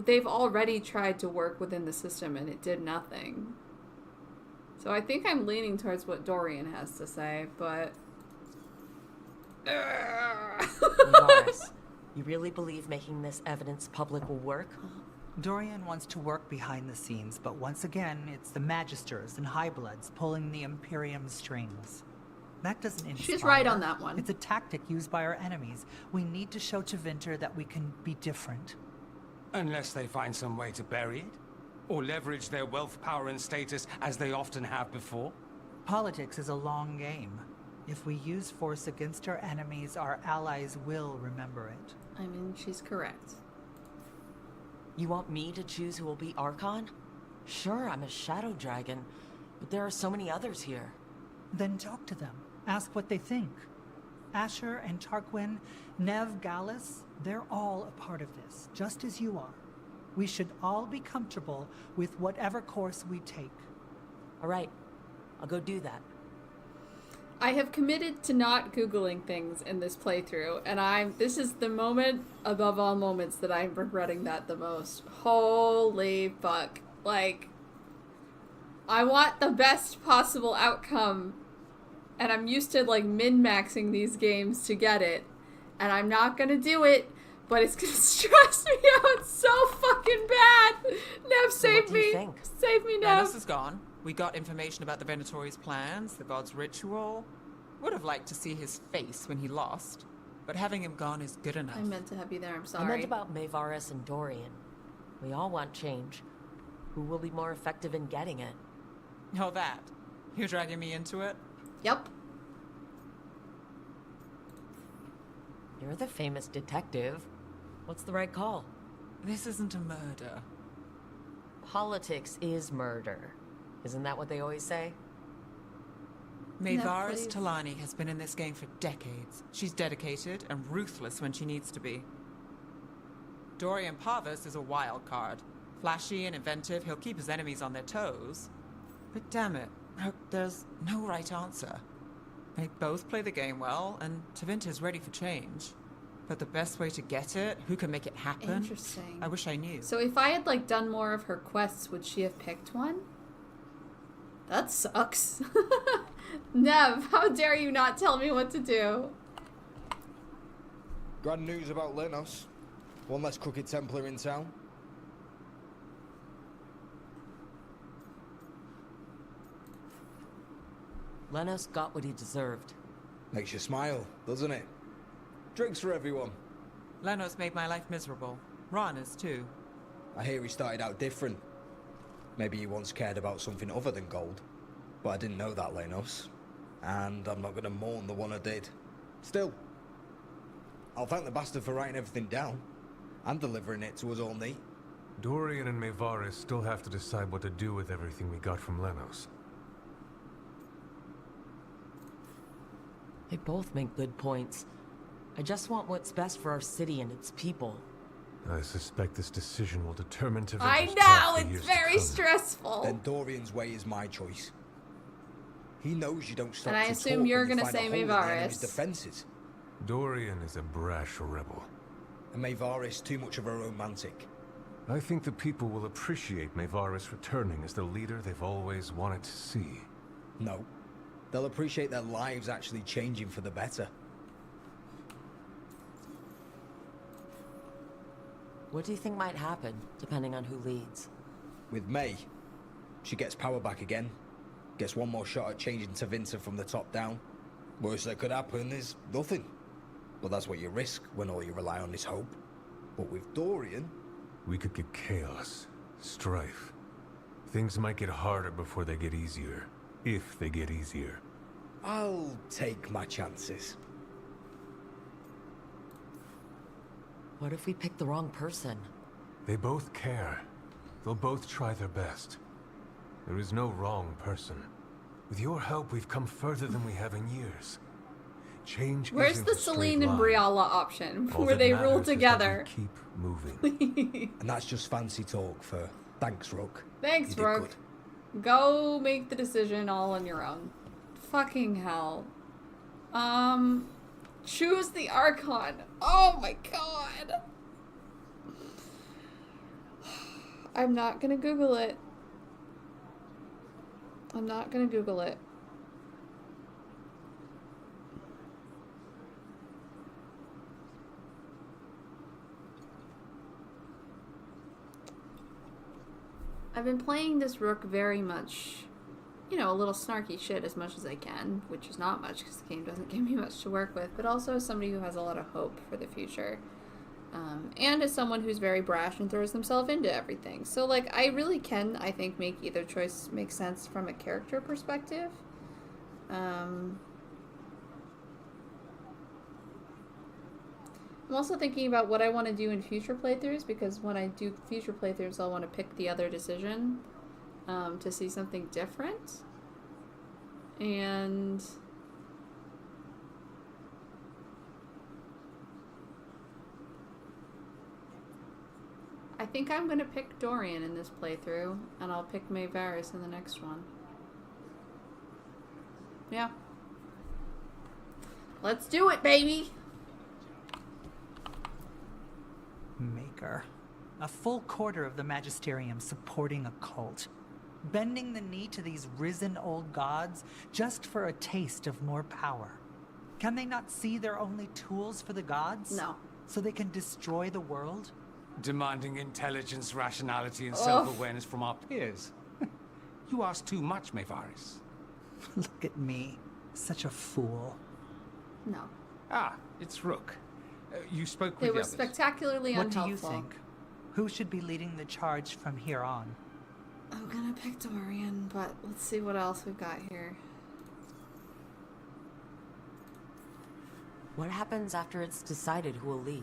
they've already tried to work within the system and it did nothing. So I think I'm leaning towards what Dorian has to say, but... Boris, you really believe making this evidence public will work? Dorian wants to work behind the scenes, but once again, it's the Magisters and Highbloods pulling the Imperium's strings. That doesn't inspire. She's right on that one. It's a tactic used by our enemies. We need to show Tevinter that we can be different. Unless they find some way to bury it? Or leverage their wealth, power, and status as they often have before? Politics is a long game. If we use force against our enemies, our allies will remember it. I mean, she's correct. You want me to choose who will be Archon? Sure, I'm a Shadow Dragon, but there are so many others here. Then talk to them. Ask what they think. Asher and Tarquin, Nev, Gallus, they're all a part of this, just as you are. We should all be comfortable with whatever course we take. All right, I'll go do that. I have committed to not Googling things in this playthrough, and this is the moment above all moments that I'm regretting that the most. Holy fuck. Like, I want the best possible outcome, and I'm used to, like, min-maxing these games to get it, and I'm not gonna do it, but it's gonna stress me out so fucking bad. Nev, save me. Save me, Nev. Lenos is gone. We got information about the Venatori's plans, the god's ritual. Would have liked to see his face when he lost, but having him gone is good enough. I meant to have you there, I'm sorry. I meant about Maevaris and Dorian. We all want change. Who will be more effective in getting it? Oh, that. You're dragging me into it? Yep. You're the famous detective. What's the right call? This isn't a murder. Politics is murder. Isn't that what they always say? Maevaris Talani has been in this game for decades. She's dedicated and ruthless when she needs to be. Dorian Parvis is a wild card. Flashy and inventive, he'll keep his enemies on their toes. But damn it, there's no right answer. They both play the game well, and Tevinter's ready for change. But the best way to get it, who can make it happen? Interesting. I wish I knew. So if I had, like, done more of her quests, would she have picked one? That sucks. Nev, how dare you not tell me what to do? Grand news about Lenos. One less crooked Templar in town. Lenos got what he deserved. Makes you smile, doesn't it? Drinks for everyone. Lenos made my life miserable. Rana's too. I hear he started out different. Maybe he once cared about something other than gold. But I didn't know that, Lenos. And I'm not going to mourn the one I did. Still, I'll thank the bastard for writing everything down. And delivering it to us all neat. Dorian and Maevaris still have to decide what to do with everything we got from Lenos. They both make good points. I just want what's best for our city and its people. I suspect this decision will determine Tevinter's I path know, for years it's to very come. stressful. Then Dorian's way is my choice. He knows you don't stop And I to assume talk you're when you gonna find a say hole in the enemy's Maevaris. defenses. Dorian is a brash rebel. And Maevaris too much of a romantic. I think the people will appreciate Maevaris returning as the leader they've always wanted to see. No. They'll appreciate their lives actually changing for the better. What do you think might happen, depending on who leads? With May, she gets power back again. Gets one more shot at changing Tevinter from the top down. Worst that could happen is nothing. But that's what you risk when all you rely on is hope. But with Dorian... We could get chaos, strife. Things might get harder before they get easier. If they get easier. I'll take my chances. What if we pick the wrong person? They both care. They'll both try their best. There is no wrong person. With your help, we've come further than we have in years. Change Where's isn't the a straight Celine and line. Briala option All where that they rule matters is that together? we keep moving. And that's just fancy talk for thanks, Rook. Thanks, You did Rook. good. Go make the decision all on your own. Fucking hell. Choose the Archon. Oh my god. I'm not gonna Google it. I'm not gonna Google it. I've been playing this rook very much, you know, a little snarky shit as much as I can, which is not much because the game doesn't give me much to work with, but also as somebody who has a lot of hope for the future. And as someone who's very brash and throws themselves into everything. So, like, I really can, I think, make either choice make sense from a character perspective. I'm also thinking about what I want to do in future playthroughs, because when I do future playthroughs, I'll want to pick the other decision to see something different. And I think I'm going to pick Dorian in this playthrough, and I'll pick Mayvaris in the next one. Yeah. Let's do it, baby! Maker. A full quarter of the Magisterium supporting a cult. Bending the knee to these risen old gods just for a taste of more power. Can they not see they're only tools for the gods? No. So they can destroy the world? Demanding intelligence, rationality, and self-awareness from our peers. You ask too much, Mayvaris. Look at me. Such a fool. No. Ah, it's Rook. You spoke with They the were others. spectacularly What unhelpful. do you think? Who should be leading the charge from here on? I'm gonna pick Dorian, but let's see what else we've got here. What happens after it's decided who will lead?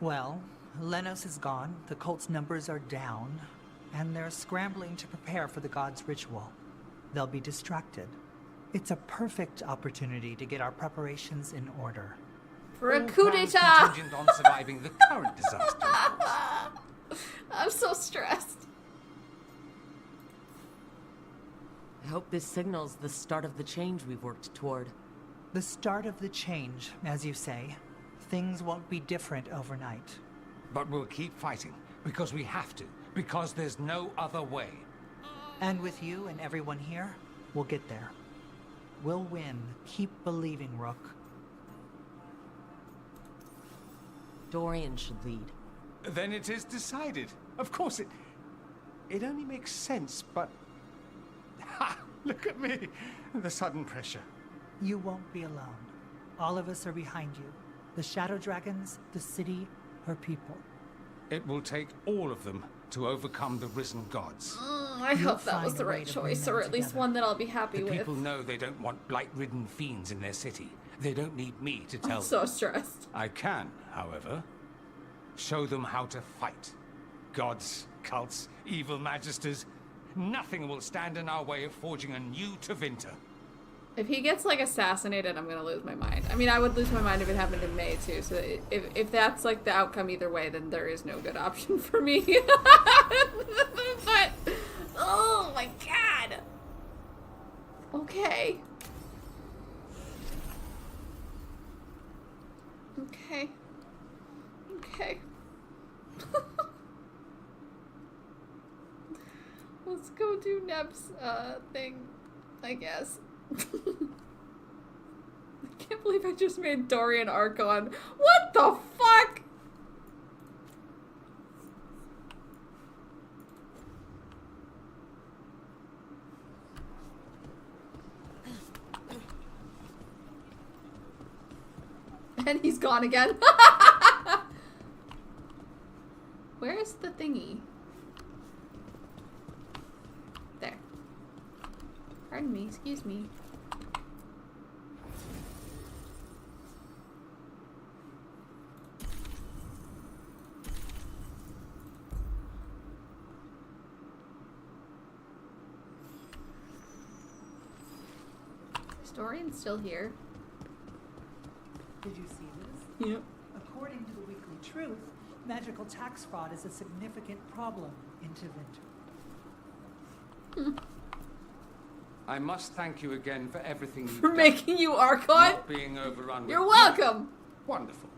Well, Lenos is gone, the cult's numbers are down, and they're scrambling to prepare for the god's ritual. They'll be distracted. It's a perfect opportunity to get our preparations in order. For a All coup plans d'etat! contingent on surviving the current disaster, of course. I'm so stressed. I hope this signals the start of the change we've worked toward. The start of the change, as you say. Things won't be different overnight. But we'll keep fighting, because we have to, because there's no other way. And with you and everyone here, we'll get there. We'll win. Keep believing, Rook. Dorian should lead. Then it is decided. Of course, it only makes sense, but... Ha! Look at me! The sudden pressure. You won't be alone. All of us are behind you. The Shadow Dragons, the city, her people. It will take all of them to overcome the risen gods. I hope that was find the a way right to bring choice, them or at least together. one that I'll be happy The with. people know they don't want blight-ridden fiends in their city. They don't need me to tell I'm them. so stressed. I can, however, show them how to fight. Gods, cults, evil magisters, nothing will stand in our way of forging a new Tevinter. If he gets, like, assassinated, I'm gonna lose my mind. I mean, I would lose my mind if it happened in May, too, so if that's, like, the outcome either way, then there is no good option for me. But, oh my god! Okay. Okay. Okay. Let's go do Neb's, thing, I guess. I can't believe I just made Dorian Archon. What the fuck? And he's gone again. Where's the thingy? There. Pardon me, excuse me. Is Dorian still here? Did you see this? Yep. According to the Weekly Truth, magical tax fraud is a significant problem in Tevinter. I must thank you again for everything you've For done. making you Archon? Not being overrun with... You're welcome! Wonderful.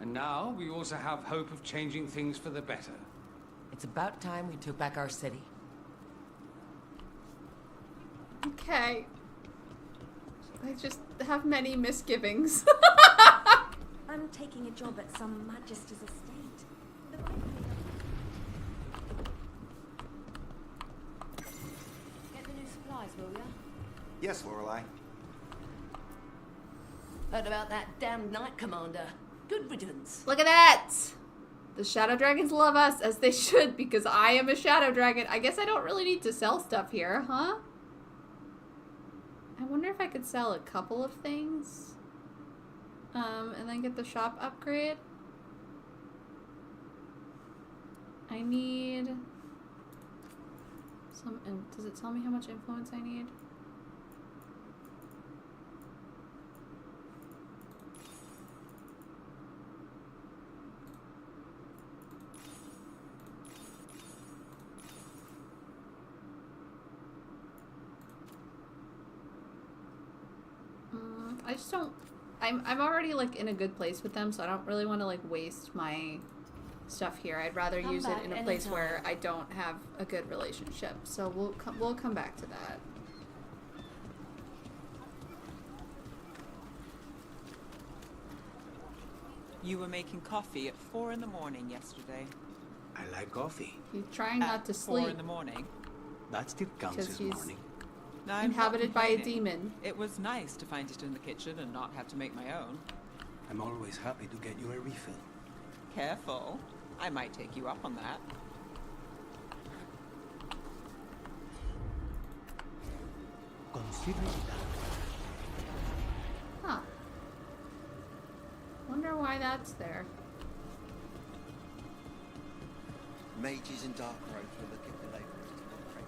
And now we also have hope of changing things for the better. It's about time we took back our city. Okay. I just have many misgivings. I'm taking a job at some Magister's estate. Get the new supplies, will ya? Yes, Lorelei. Heard about that damned Knight Commander. Good riddance. Look at that! The Shadow Dragons love us, as they should, because I am a Shadow Dragon. I guess I don't really need to sell stuff here, huh? I wonder if I could sell a couple of things. And then get the shop upgrade. I need some, does it tell me how much influence I need? I just don't, I'm already like in a good place with them, so I don't really want to like waste my stuff here. I'd rather use it in a place where I don't have a good relationship. So we'll come back to that. You were making coffee at 4 in the morning yesterday. I like coffee. He's trying not to sleep. 4 in the morning. That still counts Because as he's morning. No, I'm not inhabited by a complaining. demon. It was nice to find it in the kitchen and not have to make my own. I'm always happy to get you a refill. Careful. I might take you up on that. Consider it done. Huh. Wonder why that's there. Mages and dark robes will look at the labourers to operate.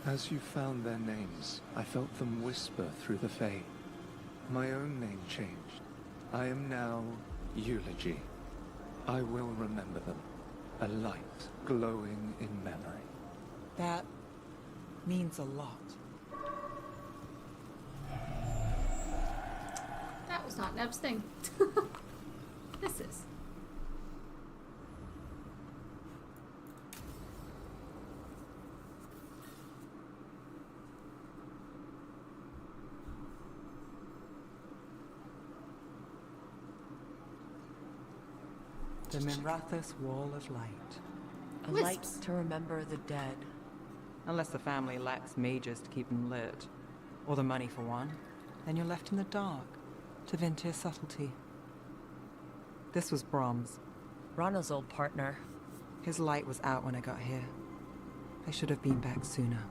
As you found their names, I felt them whisper through the Fae. My own name changed. I am now Eulogy. I will remember them. A light glowing in memory. That means a lot. That was not Neb's thing. This is. The Mirathus Wall of Light. A Wisps. light to remember the dead. Unless the family lacks mages to keep them lit, or the money for one, then you're left in the dark to Vintir's subtlety. This was Brahms. Rana's old partner. His light was out when I got here. I should have been back sooner.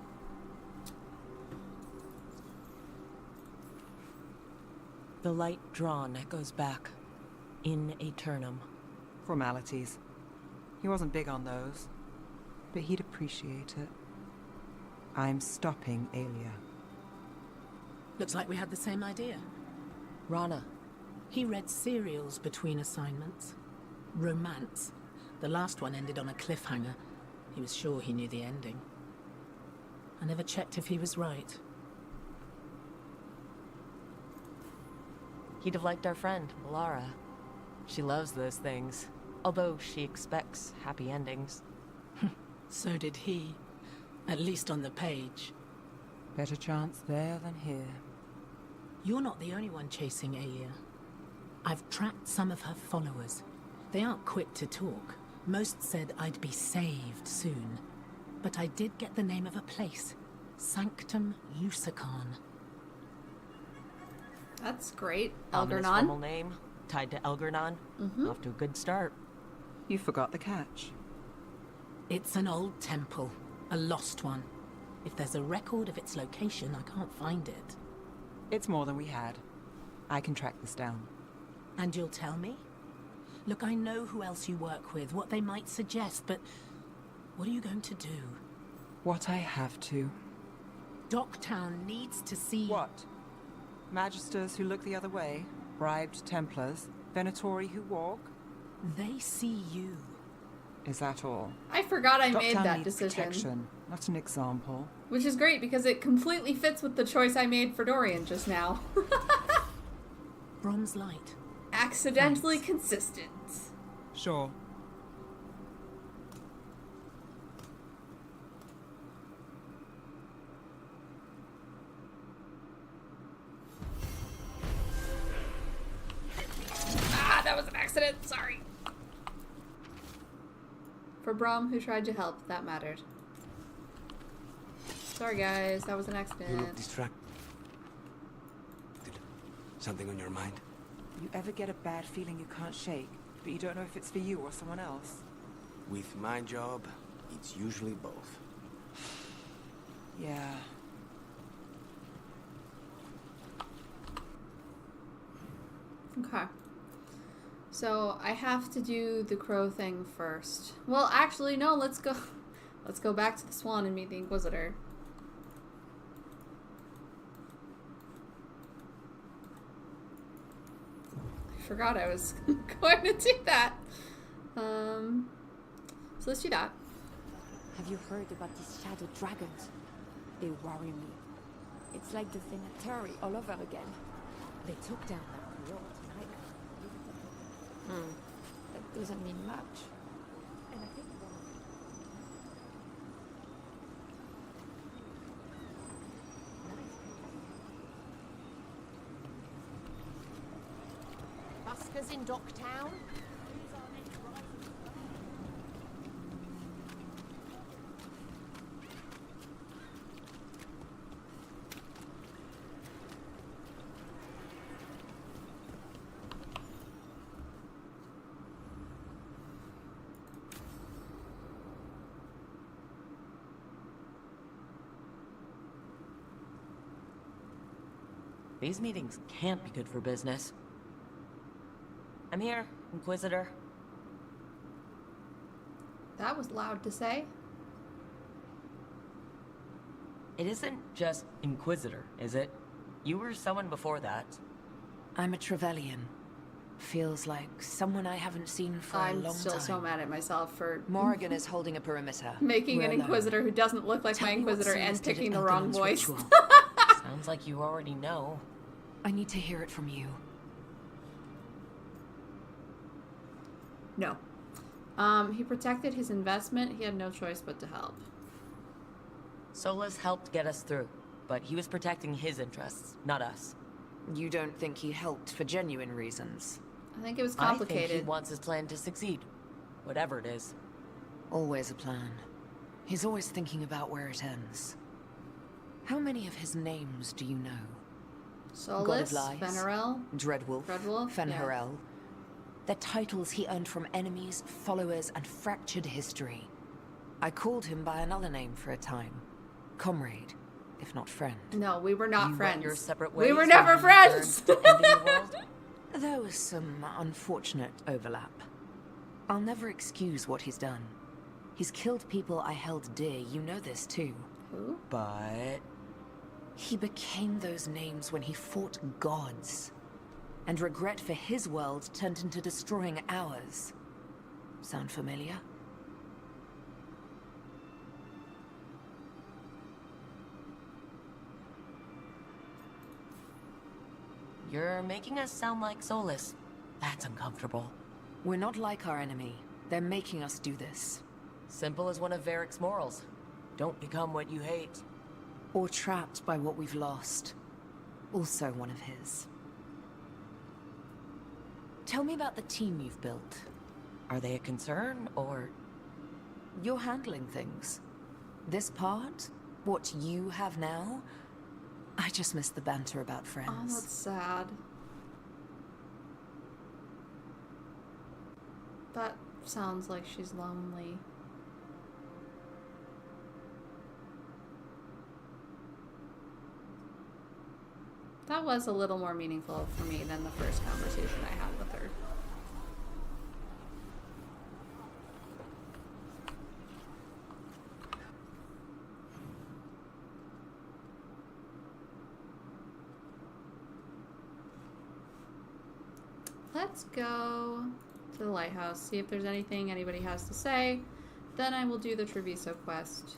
The light drawn echoes back. In Aeternum. Formalities. He wasn't big on those, but he'd appreciate it. I'm stopping Aelia. Looks like we had the same idea. Rana. He read serials between assignments. Romance. The last one ended on a cliffhanger. He was sure he knew the ending. I never checked if he was right. He'd have liked our friend, Lara. She loves those things, although she expects happy endings. So did he. At least on the page. Better chance there than here. You're not the only one chasing Aelia. I've tracked some of her followers. They aren't quick to talk. Most said I'd be saved soon. But I did get the name of a place. Sanctum Lusicon. That's great. Ominous Elgernon. formal name, tied to Elgernon. Off to a good start. You forgot the catch. It's an old temple. A lost one. If there's a record of its location, I can't find it. It's more than we had. I can track this down. And you'll tell me? Look, I know who else you work with, what they might suggest, but what are you going to do? What I have to. Docktown needs to see... What? Magisters who look the other way? Bribed Templars? Venatori who walk? They see you. Is that all? I forgot I made Docktown that needs decision. protection, not an example. Which is great because it completely fits with the choice I made for Dorian just now. Bronze light. Accidentally consistent. Sure. Ah, that was an accident. Sorry. For Brom, who tried to help, that mattered. Sorry, guys. That was an You accident. look distracted. Something on your mind? You ever get a bad feeling you can't shake, but you don't know if it's for you or someone else? With my job, it's usually both. Yeah. Okay. So I have to do the crow thing first. Well, actually, no. Let's go. Let's go back to the Swan and meet the Inquisitor. I forgot I was going to do that. So let's do that. Have you heard about these shadow dragons? They worry me. It's like the thing at Terry all over again. They took down that Creole tonight. That doesn't mean much. And I think Buskers in Docktown? These meetings can't be good for business. I'm here, Inquisitor. That was loud to say. It isn't just Inquisitor, is it? You were someone before that. I'm a Trevelyan. Feels like someone I haven't seen for a long time. I'm still so mad at myself for Morrigan is holding a perimeter. making We're an alone. Inquisitor who doesn't look like Tell my me what Inquisitor Sonia and did at picking the wrong Elgrin's voice. ritual. Sounds like you already know. I need to hear it from you. No. He protected his investment. He had no choice but to help. Solas helped get us through, but he was protecting his interests, not us. You don't think he helped for genuine reasons? I think it was I complicated. think he wants his plan to succeed, whatever it is. Always a plan. He's always thinking about where it ends. How many of his names do you know? God Solus, of Lies, Fenrirel, Dreadwolf, Dreadwolf, Fenrirel. They're titles he earned from enemies, followers, and fractured history. I called him by another name for a time. Comrade, if not friend. No, we were not You friends. went your separate We ways were when never you friends. learned to end the world? There was some unfortunate overlap. I'll never excuse what he's done. He's killed people I held dear, you know this too. Who? But He became those names when he fought gods. And regret for his world turned into destroying ours. Sound familiar? you're making us sound like Solas. That's uncomfortable. We're not like our enemy. They're making us do this. Simple as one of Varric's morals. Don't become what you hate. Or trapped by what we've lost. Also one of his. Tell me about the team you've built. Are they a concern, or...? You're handling things. This part, what you have now, I just miss the banter about Oh, friends. that's sad. That sounds like she's lonely. That was a little more meaningful for me than the first conversation I had with her. Let's go to the lighthouse, see if there's anything anybody has to say. Then I will do the Treviso quest.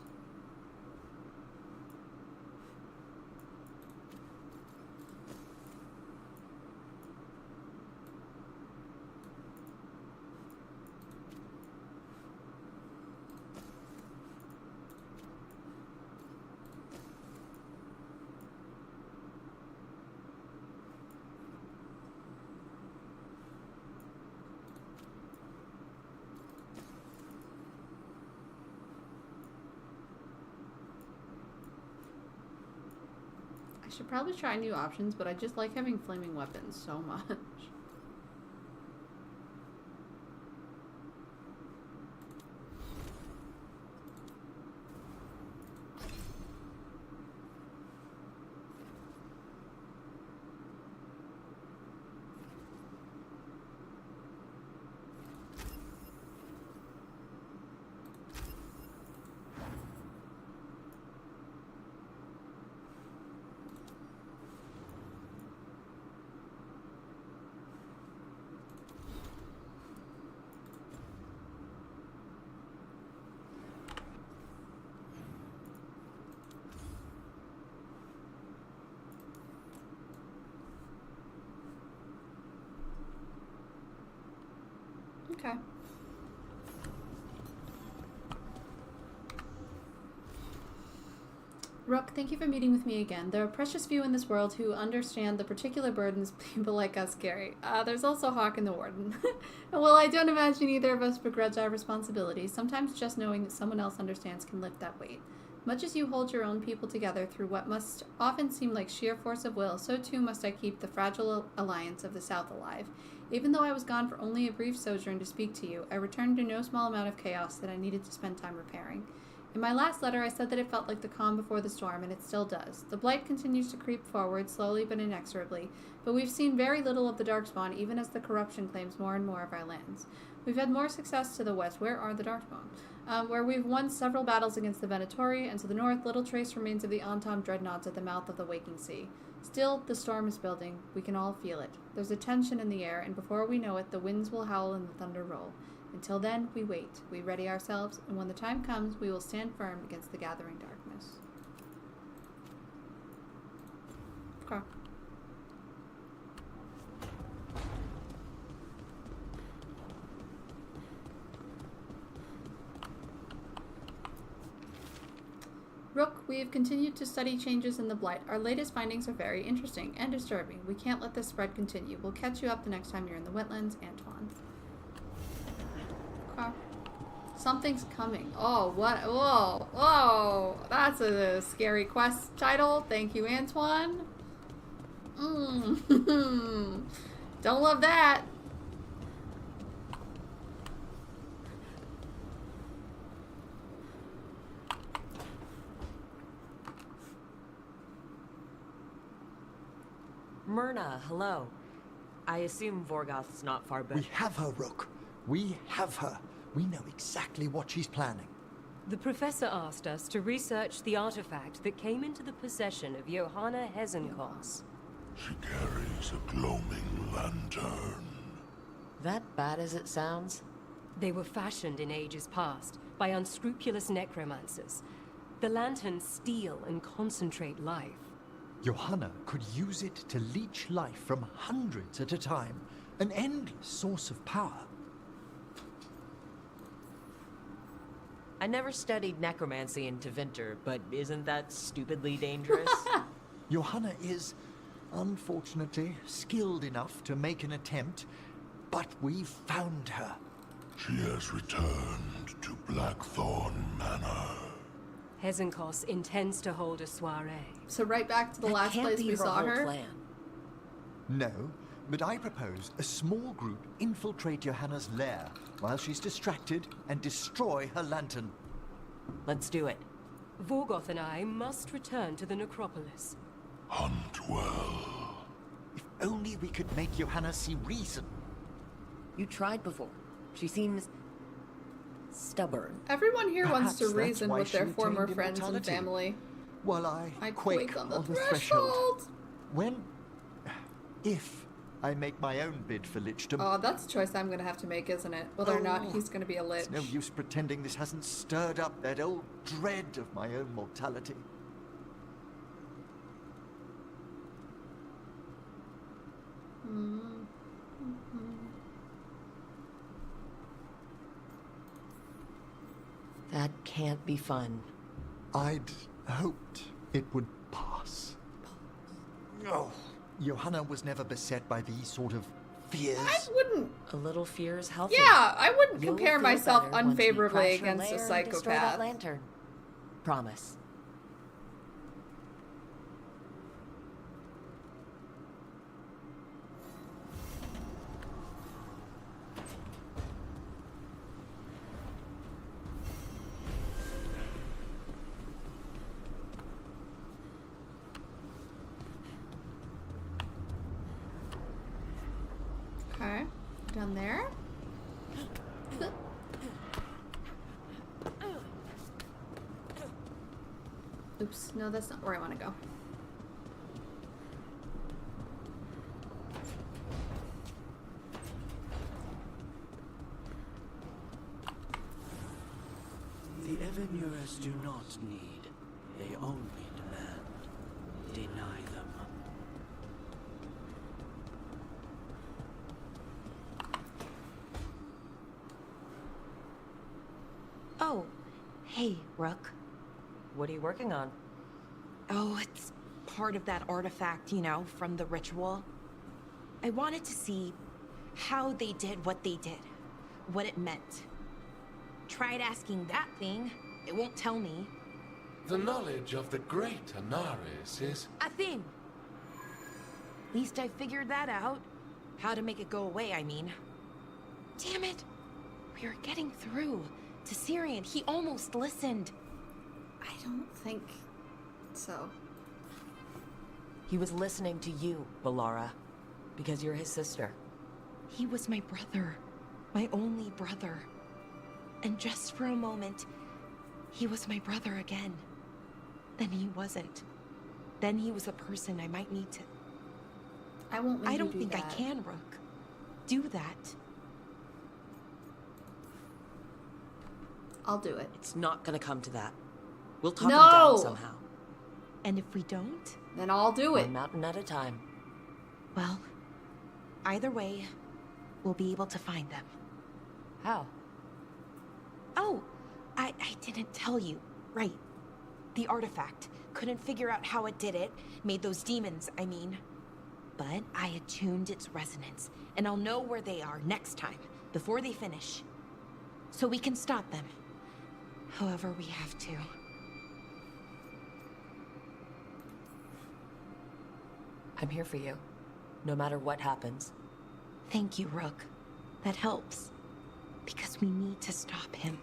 should probably try new options, but I just like having flaming weapons so much. Okay. Rook, thank you for meeting with me again. There are precious few in this world who understand the particular burdens people like us carry. There's also Hawk and the Warden. And while I don't imagine either of us begrudge our responsibilities, sometimes just knowing that someone else understands can lift that weight. Much as you hold your own people together through what must often seem like sheer force of will, so too must I keep the fragile alliance of the South alive. Even though I was gone for only a brief sojourn to speak to you, I returned to no small amount of chaos that I needed to spend time repairing. In my last letter, I said that it felt like the calm before the storm, and it still does. The blight continues to creep forward, slowly but inexorably, but we've seen very little of the Darkspawn, even as the corruption claims more and more of our lands. We've had more success to the west. Where are the Darkspawn? Where we've won several battles against the Venatori, and to the north, little trace remains of the Antom dreadnoughts at the mouth of the Waking Sea. Still, the storm is building. We can all feel it. There's a tension in the air, and before we know it, the winds will howl and the thunder roll. Until then, we wait. We ready ourselves, and when the time comes, we will stand firm against the gathering darkness. Okay. Rook, we have continued to study changes in the blight. Our latest findings are very interesting and disturbing. We can't let this spread continue. We'll catch you up the next time you're in the wetlands, Antoine. Okay. Something's coming. Oh, what? Whoa. Whoa. That's a scary quest title. Thank you, Antoine. Don't love that. Myrna, hello. I assume Vorgoth's not far back. We have her, Rook. We have her. We know exactly what she's planning. The professor asked us to research the artifact that came into the possession of Johanna Hezenkos. She carries a gloaming lantern. That bad as it sounds? They were fashioned in ages past by unscrupulous necromancers. The lanterns steal and concentrate life. Johanna could use it to leech life from hundreds at a time. An endless source of power. I never studied necromancy in Tevinter, but isn't that stupidly dangerous? Johanna is, unfortunately, skilled enough to make an attempt, but we've found her. She has returned to Blackthorn Manor. Hezenkos intends to hold a soiree. So right back to the last place we saw her? Plan. No, but I propose a small group infiltrate Johanna's lair while she's distracted and destroy her lantern. Let's do it. Vorgoth and I must return to the necropolis. Hunt well. If only we could make Johanna see reason. You tried before. She seems stubborn. Everyone here wants to Perhaps that's reason why with she their former attained friends and immortality. family. While I quake on the threshold. When... if I make my own bid for lichdom... Oh, that's a choice I'm gonna have to make, isn't it? Whether or not he's gonna be a lich. It's no use pretending this hasn't stirred up that old dread of my own mortality. That can't be fun. I'd hoped it would pass. Oh, Johanna was never beset by these sort of fears. I wouldn't. A little fear is healthy. Yeah, I wouldn't You'll compare feel myself better once we unfavorably crash her against a lair and destroy that psychopath. lantern. Promise. Down there? Oops, no, that's not where I want to go. The Evanures do not need, they only demand. Deny them. Oh, hey, Rook. What are you working on? Oh, it's part of that artifact, you know, from the ritual. I wanted to see how they did what they did, what it meant. Tried asking that thing, it won't tell me. The knowledge of the great Anaris is... A thing! At least I figured that out. How to make it go away, I mean. Damn it! We were getting through. To Syrian, he almost listened. I don't think so. He was listening to you, Balara, because you're his sister. He was my brother. My only brother. And just for a moment, he was my brother again. Then he wasn't. Then he was a person I might need to... I won't make I you don't do think that. I can, Rook. Do that. I'll do it. It's not gonna come to that. We'll talk No! him down somehow. And if we don't? Then I'll do it. One mountain at a time. Well, either way, we'll be able to find them. How? Oh, I didn't tell you. Right. The artifact. Couldn't figure out how it did it. Made those demons, I mean. But I attuned its resonance, and I'll know where they are next time, before they finish. So we can stop them. However we have to. I'm here for you, no matter what happens. Thank you, Rook. That helps. Because we need to stop him.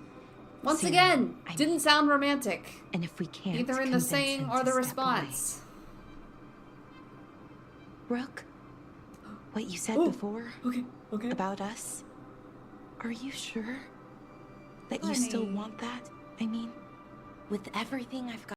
Once Soon, again, didn't sound romantic. And if we can't, either in the convince saying him or to the step response. away. Rook, what you said before about us, are you sure that you still Honey. want that? I mean, with everything I've got